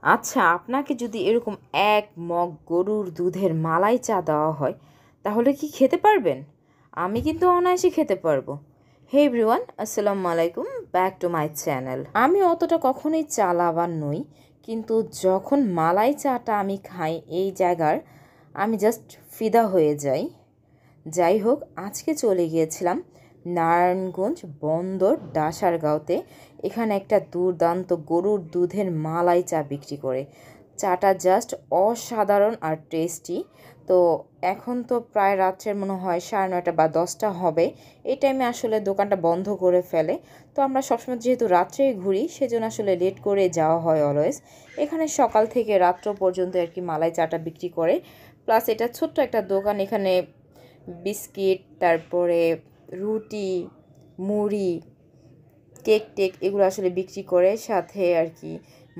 আচ্ছা, আপনাকে যদি এরকম ১ মগ গরুর দুধের মালাই চা দেওয়া হয়, তাহলে কি খেতে পারবেন? আমি কিন্তু অনায়াসে খেতে পারবো। হে এভরিওয়ান, আসসালামু আলাইকুম, ব্যাক টু মাই চ্যানেল। আমি অতটা কখনোই চা লাভার নই, কিন্তু যখন মালাই চাটা আমি খাই এই জায়গার, আমি জাস্ট ফিদা হয়ে যাই। যাই হোক, আজকে চলে গিয়েছিলাম নারায়ণগঞ্জ বন্দর ডাসারগাঁওতে। এখানে একটা দুর্দান্ত গরুর দুধের মালাই চা বিক্রি করে। চাটা জাস্ট অসাধারণ আর টেস্টি। তো এখন তো প্রায় রাত্রের মনে হয় 9:30 বা 10টা হবে। এই টাইমে আসলে দোকানটা বন্ধ করে ফেলে। তো আমরা সবসময় যেহেতু রাত্রেই ঘুরি, সেজন্য আসলে লেট করে যাওয়া হয় অলওয়েজ। এখানে সকাল থেকে রাত্র পর্যন্ত আর কি মালাই চাটা বিক্রি করে। প্লাস এটা ছোট্ট একটা দোকান, এখানে বিস্কিট, তারপরে রুটি, মুড়ি, কেক টেক এগুলো আসলে বিক্রি করে, সাথে আর কি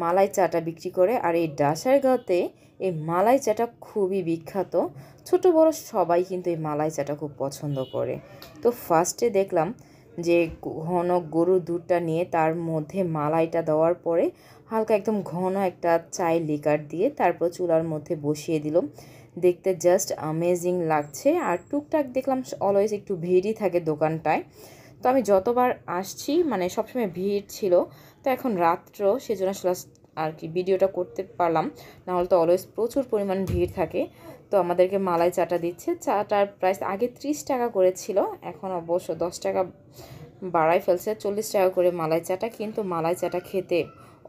মালাই চাটা বিক্রি করে। আর এই ডাসারগাঁওতে এই মালাই চাটা খুবই বিখ্যাত। ছোট বড় সবাই কিন্তু এই মালাই চাটা খুব পছন্দ করে। তো ফার্স্টে দেখলাম যে ঘন গরুর দুধটা নিয়ে তার মধ্যে মালাইটা দেওয়ার পরে হালকা একদম ঘন একটা চায়ের লিকার দিয়ে তারপর চুলার মধ্যে বসিয়ে দিল। দেখতে জাস্ট অ্যামেজিং লাগছে। আর টুকটাক দেখলাম অলওয়েজ একটু ভিড়ই থাকে দোকানটায়। তো আমি যতবার আসছি মানে সবসময় ভিড় ছিল। তো এখন রাত্র, সেজন্য আসলে আর কি ভিডিওটা করতে পারলাম, নাহলে তো অলওয়েজ প্রচুর পরিমাণ ভিড় থাকে। তো আমাদেরকে মালাই চাটা দিচ্ছে। চাটার প্রাইস আগে 30 টাকা করেছিল, এখন অবশ্য 10 টাকা বাড়াই ফেলছে, 40 টাকা করে মালাই চাটা। কিন্তু মালাই চাটা খেতে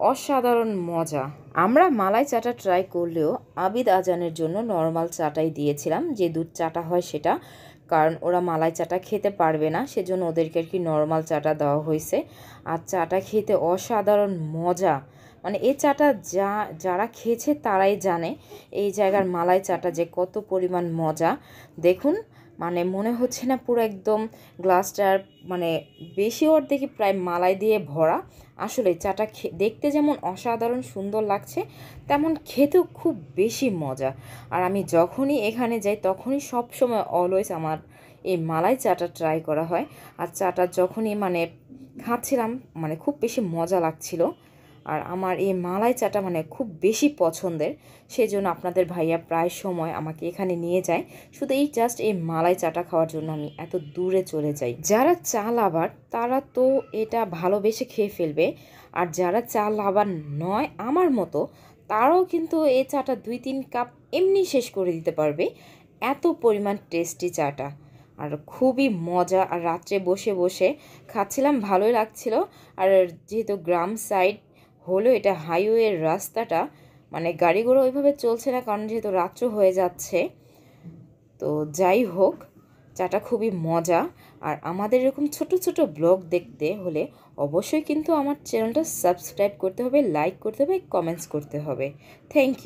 অসাধারণ মজা। আমরা মালাই চাটা ট্রাই করলেও আবিদ আজানের জন্য নর্মাল চাটাই দিয়েছিলাম, যে দুধ চাটা হয় সেটা, কারণ ওরা মালাই চাটা খেতে পারবে না, সেজন্য ওদেরকে আর কি নর্মাল চাটা দেওয়া হয়েছে। আর চাটা খেতে অসাধারণ মজা। মানে এই চাটা যারা খেয়েছে তারাই জানে এই জায়গার মালাই চাটা যে কত পরিমাণ মজা। দেখুন, মানে মনে হচ্ছে না পুরো একদম গ্লাসটার মানে বেশি অর্ধেকই প্রায় মালাই দিয়ে ভরা। আসলে চাটা দেখতে যেমন অসাধারণ সুন্দর লাগছে, তেমন খেতেও খুব বেশি মজা। আর আমি যখনই এখানে যাই তখনই সবসময় অলওয়েজ আমার এই মালাই চাটা ট্রাই করা হয়। আর চাটা যখনই মানে খাচ্ছিলাম, মানে খুব বেশি মজা লাগছিল। আর আমার এই মালাই চাটা মানে খুব বেশি পছন্দের, সেজন্য আপনাদের ভাইয়া প্রায় সময় আমাকে এখানে নিয়ে যায় শুধু এই জাস্ট এই মালাই চাটা খাওয়ার জন্য। আমি এত দূরে চলে যাই। যারা চা লাভার তারা তো এটা ভালোবেসে খেয়ে ফেলবে, আর যারা চা লাভার নয় আমার মতো, তারাও কিন্তু এই চাটা 2-3 কাপ এমনি শেষ করে দিতে পারবে। এত পরিমাণ টেস্টি চাটা, আর খুবই মজা। আর রাত্রে বসে বসে খাচ্ছিলাম, ভালোই লাগছিল। আর যেহেতু গ্রাম সাইড হলো এটা, হাইওয়ের রাস্তাটা, মানে গাড়ি ঘোড়া ওইভাবে চলছে না, কারণ যেহেতু রাত্র হয়ে যাচ্ছে। তো যাই হোক, চাটা খুবই মজা। আর আমাদের এরকম ছোট ছোট ব্লগ দেখতে হলে অবশ্যই কিন্তু আমার চ্যানেলটা সাবস্ক্রাইব করতে হবে, লাইক করতে হবে, কমেন্টস করতে হবে। Thank you.